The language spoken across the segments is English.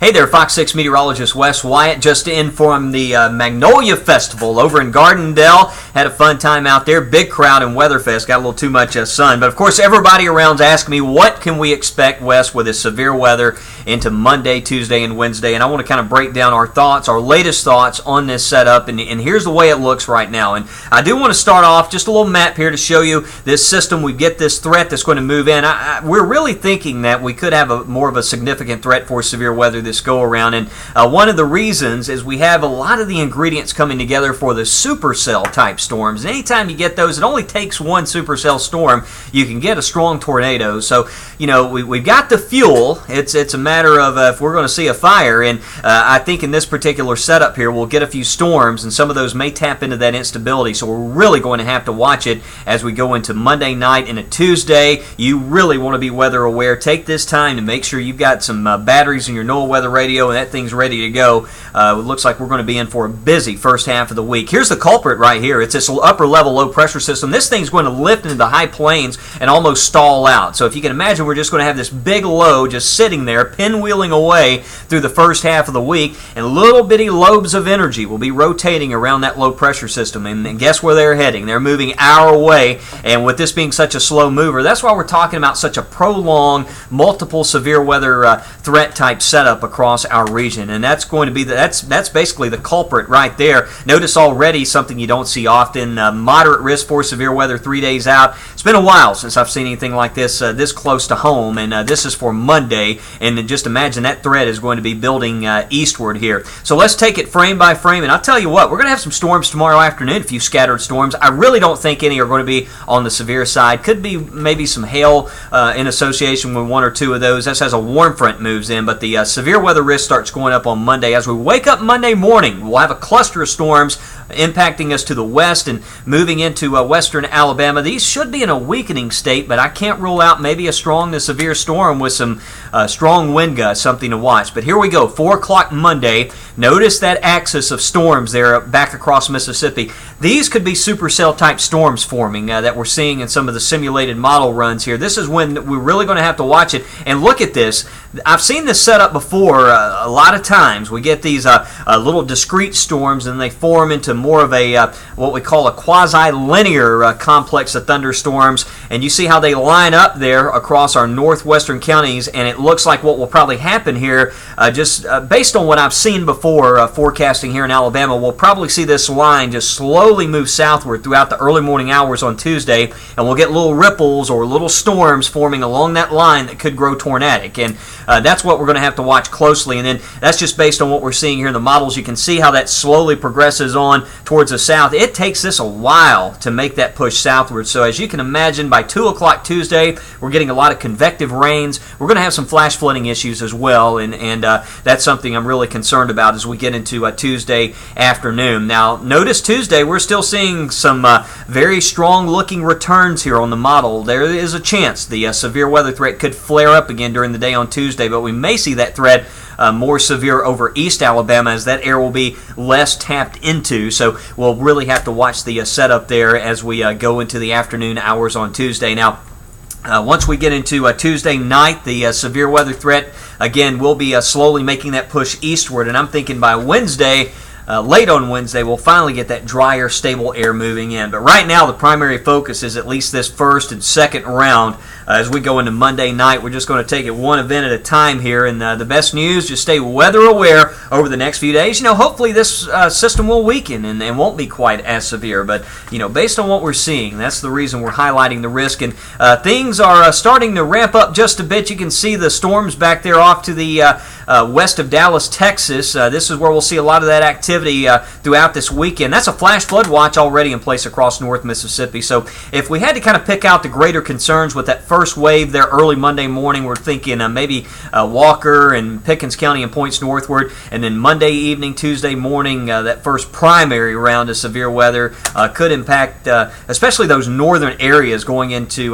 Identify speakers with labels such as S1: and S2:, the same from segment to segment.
S1: Hey there, Fox 6 meteorologist Wes Wyatt, just in from the Magnolia Festival over in Gardendale. Had a fun time out there. Big crowd in Weatherfest. Got a little too much sun. But, of course, everybody around's asking me, what can we expect, Wes, with this severe weather into Monday, Tuesday, and Wednesday? And I want to kind of break down our thoughts, our latest thoughts on this setup. And here's the way it looks right now. And I do want to start off just a little map here to show you this system. We get this threat that's going to move in. We're really thinking that we could have more of a significant threat for severe weather this go around, and one of the reasons is we have a lot of the ingredients coming together for the supercell type storms. And anytime you get those, it only takes one supercell storm, you can get a strong tornado. So we've got the fuel. It's a matter of if we're going to see a fire, and I think in this particular setup here we'll get a few storms, and some of those may tap into that instability. So we're really going to have to watch it as we go into Monday night and a Tuesday. You really want to be weather aware. Take this time to make sure you've got some batteries in your NOAA weather radio, and that thing's ready to go. It looks like we're going to be in for a busy first half of the week. Here's the culprit right here. It's this upper level low pressure system. This thing's going to lift into the high plains and almost stall out. So if you can imagine, we're just going to have this big low just sitting there, pinwheeling away through the first half of the week, and little bitty lobes of energy will be rotating around that low pressure system. And guess where they're heading? They're moving our way. And with this being such a slow mover, that's why we're talking about such a prolonged, multiple severe weather threat type setup across our region. And that's going to be that's basically the culprit right there. Notice already something you don't see often, moderate risk for severe weather 3 days out. It's been a while since I've seen anything like this this close to home, and this is for Monday. And then just imagine that threat is going to be building eastward here. So let's take it frame by frame, and I'll tell you what, we're going to have some storms tomorrow afternoon, a few scattered storms. I really don't think any are going to be on the severe side. Could be maybe some hail in association with one or two of those. That's as a warm front moves in, but the severe weather risk starts going up on Monday. As we wake up Monday morning, we'll have a cluster of storms impacting us to the west and moving into western Alabama. These should be in a weakening state, but I can't rule out maybe a strong to severe storm with some strong wind gusts, something to watch. But here we go, 4 o'clock Monday. Notice that axis of storms there back across Mississippi. These could be supercell type storms forming that we're seeing in some of the simulated model runs here. This is when we're really going to have to watch it. And look at this. I've seen this set up before a lot of times. We get these little discrete storms, and they form into more of a what we call a quasi-linear complex of thunderstorms. And you see how they line up there across our northwestern counties, and it looks like what will probably happen here, just based on what I've seen before forecasting here in Alabama, we'll probably see this line just slowly move southward throughout the early morning hours on Tuesday, and we'll get little ripples or little storms forming along that line that could grow tornadic. And that's what we're going to have to watch closely. And then that's just based on what we're seeing here in the models. You can see how that slowly progresses on towards the south. It takes this a while to make that push southward. So as you can imagine, by 2 o'clock Tuesday, we're getting a lot of convective rains. We're going to have some flash flooding issues as well. And that's something I'm really concerned about as we get into Tuesday afternoon. Now, notice Tuesday, we're still seeing some very strong-looking returns here on the model. There is a chance the severe weather threat could flare up again during the day on Tuesday, but we may see that threat more severe over East Alabama as that air will be less tapped into. So we'll really have to watch the setup there as we go into the afternoon hours on Tuesday. Now, once we get into Tuesday night, the severe weather threat, again, will be slowly making that push eastward. And I'm thinking by Wednesday, late on Wednesday, we'll finally get that drier, stable air moving in. But right now, the primary focus is at least this first and second round. As we go into Monday night, we're just going to take it one event at a time here. And the best news, just stay weather aware over the next few days. Hopefully this system will weaken and won't be quite as severe. But, based on what we're seeing, that's the reason we're highlighting the risk. And things are starting to ramp up just a bit. You can see the storms back there off to the west of Dallas, Texas. This is where we'll see a lot of that activity throughout this weekend. That's a flash flood watch already in place across North Mississippi. So if we had to kind of pick out the greater concerns with that first wave there early Monday morning, we're thinking maybe Walker and Pickens County and points northward. And then Monday evening, Tuesday morning, that first primary round of severe weather could impact especially those northern areas going into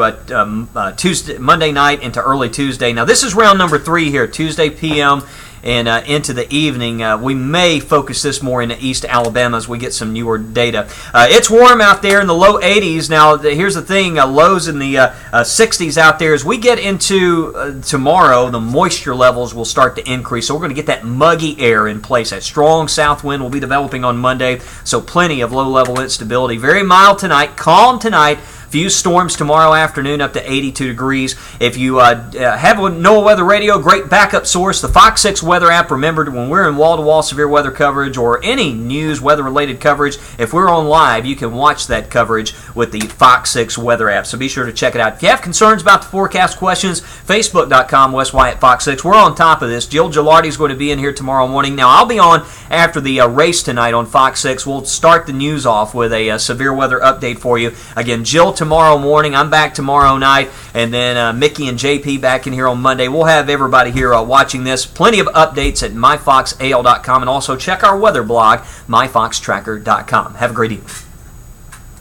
S1: Monday night into early Tuesday. Now this is round number 3 here, Tuesday p.m. and into the evening. We may focus this more into East Alabama as we get some newer data. It's warm out there in the low 80s. Now, here's the thing, lows in the 60s out there. As we get into tomorrow, the moisture levels will start to increase, so we're going to get that muggy air in place. That strong south wind will be developing on Monday, so plenty of low-level instability. Very mild tonight, calm tonight. Few storms tomorrow afternoon up to 82 degrees. If you have a NOAA Weather Radio, great backup source, the Fox 6 weather app. Remember, when we're in wall-to-wall severe weather coverage or any news, weather-related coverage, if we're on live, you can watch that coverage with the Fox 6 weather app. So be sure to check it out. If you have concerns about the forecast questions, Facebook.com, Wes Wyatt Fox 6. We're on top of this. Jill Gilardi is going to be in here tomorrow morning. Now, I'll be on after the race tonight on Fox 6. We'll start the news off with a severe weather update for you. Again, Jill tomorrow morning. I'm back tomorrow night, and then Mickey and JP back in here on Monday. We'll have everybody here watching this. Plenty of updates at myfoxal.com, and also check our weather blog, myfoxtracker.com. Have a great evening.